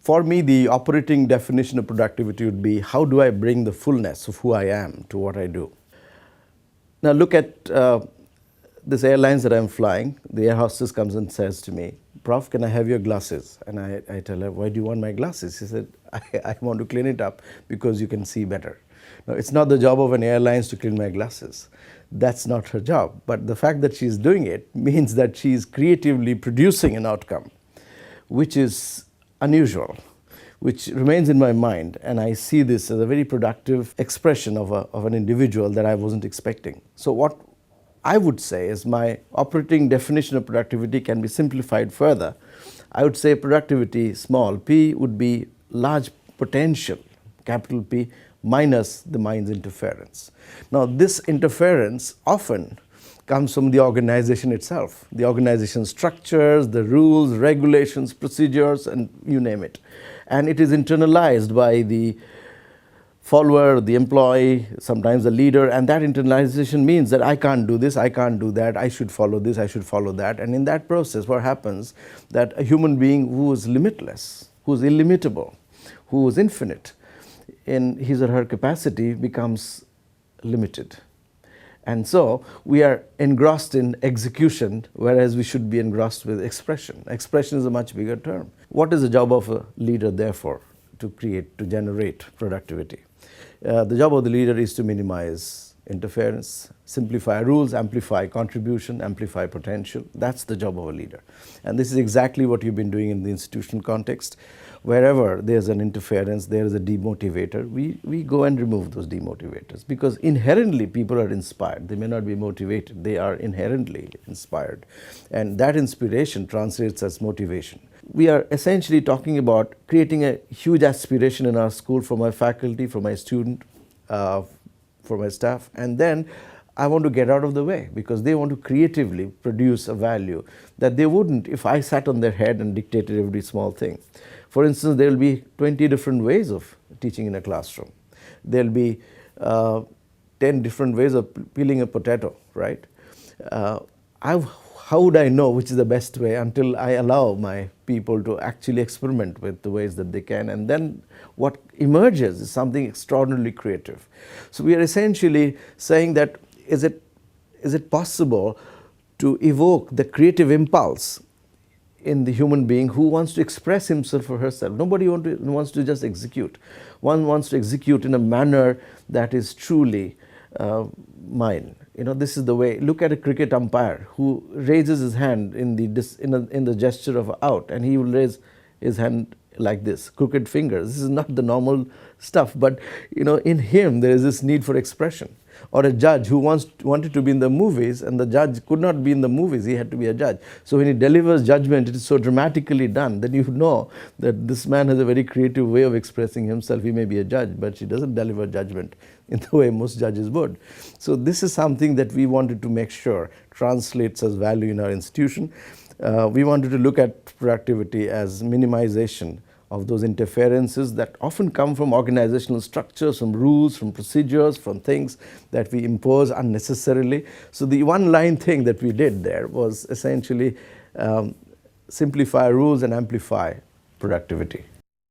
For me, the operating definition of productivity would be, how do I bring the fullness of who I am to what I do? Now look at this airlines that I'm flying. The air hostess comes and says to me, Prof, can I have your glasses? And I tell her, why do you want my glasses? She said, I want to clean it up because you can see better. Now, it's not the job of an airlines to clean my glasses. That's not her job. But the fact that she's doing it means that she's creatively producing an outcome, which is unusual, which remains in my mind. And I see this as a very productive expression of an individual that I wasn't expecting. So what I would say is my operating definition of productivity can be simplified further. I would say productivity, small p, would be large potential, capital P, minus the mind's interference. Now, this interference often comes from the organization itself, the organization structures, the rules, regulations, procedures, and you name it. And it is internalized by the follower, the employee, sometimes the leader, and that internalization means that I can't do this, I can't do that, I should follow this, I should follow that. And in that process, what happens, that a human being who is limitless, who is illimitable, who is infinite in his or her capacity becomes limited. And so we are engrossed in execution, whereas we should be engrossed with expression. Expression is a much bigger term. What is the job of a leader, therefore, to create, to generate productivity? The job of the leader is to minimize interference, simplify rules, amplify contribution, amplify potential. That's the job of a leader. And this is exactly what you've been doing in the institutional context. Wherever there's an interference, there is a demotivator, we go and remove those demotivators, because inherently people are inspired. They may not be motivated, they are inherently inspired. And that inspiration translates as motivation. We are essentially talking about creating a huge aspiration in our school for my faculty, for my student, for my staff, and then I want to get out of the way because they want to creatively produce a value that they wouldn't if I sat on their head and dictated every small thing. For instance, there will be 20 different ways of teaching in a classroom. There will be 10 different ways of peeling a potato, right? How would I know which is the best way until I allow my people to actually experiment with the ways that they can? And then what emerges is something extraordinarily creative. So we are essentially saying that is it possible to evoke the creative impulse in the human being who wants to express himself or herself? Nobody wants to just execute. One wants to execute in a manner that is truly mine. You know, this is the way. Look at a cricket umpire who raises his hand in the gesture of out, and he will raise his hand like this, crooked fingers. This is not the normal stuff, but you know, in him there is this need for expression. Or a judge who wanted to be in the movies, and the judge could not be in the movies, he had to be a judge. So when he delivers judgment, it is so dramatically done that you know that this man has a very creative way of expressing himself. He may be a judge, but he doesn't deliver judgment in the way most judges would. So this is something that we wanted to make sure translates as value in our institution. We wanted to look at productivity as minimization of those interferences that often come from organizational structures, from rules, from procedures, from things that we impose unnecessarily. So the one-line thing that we did there was essentially simplify rules and amplify productivity.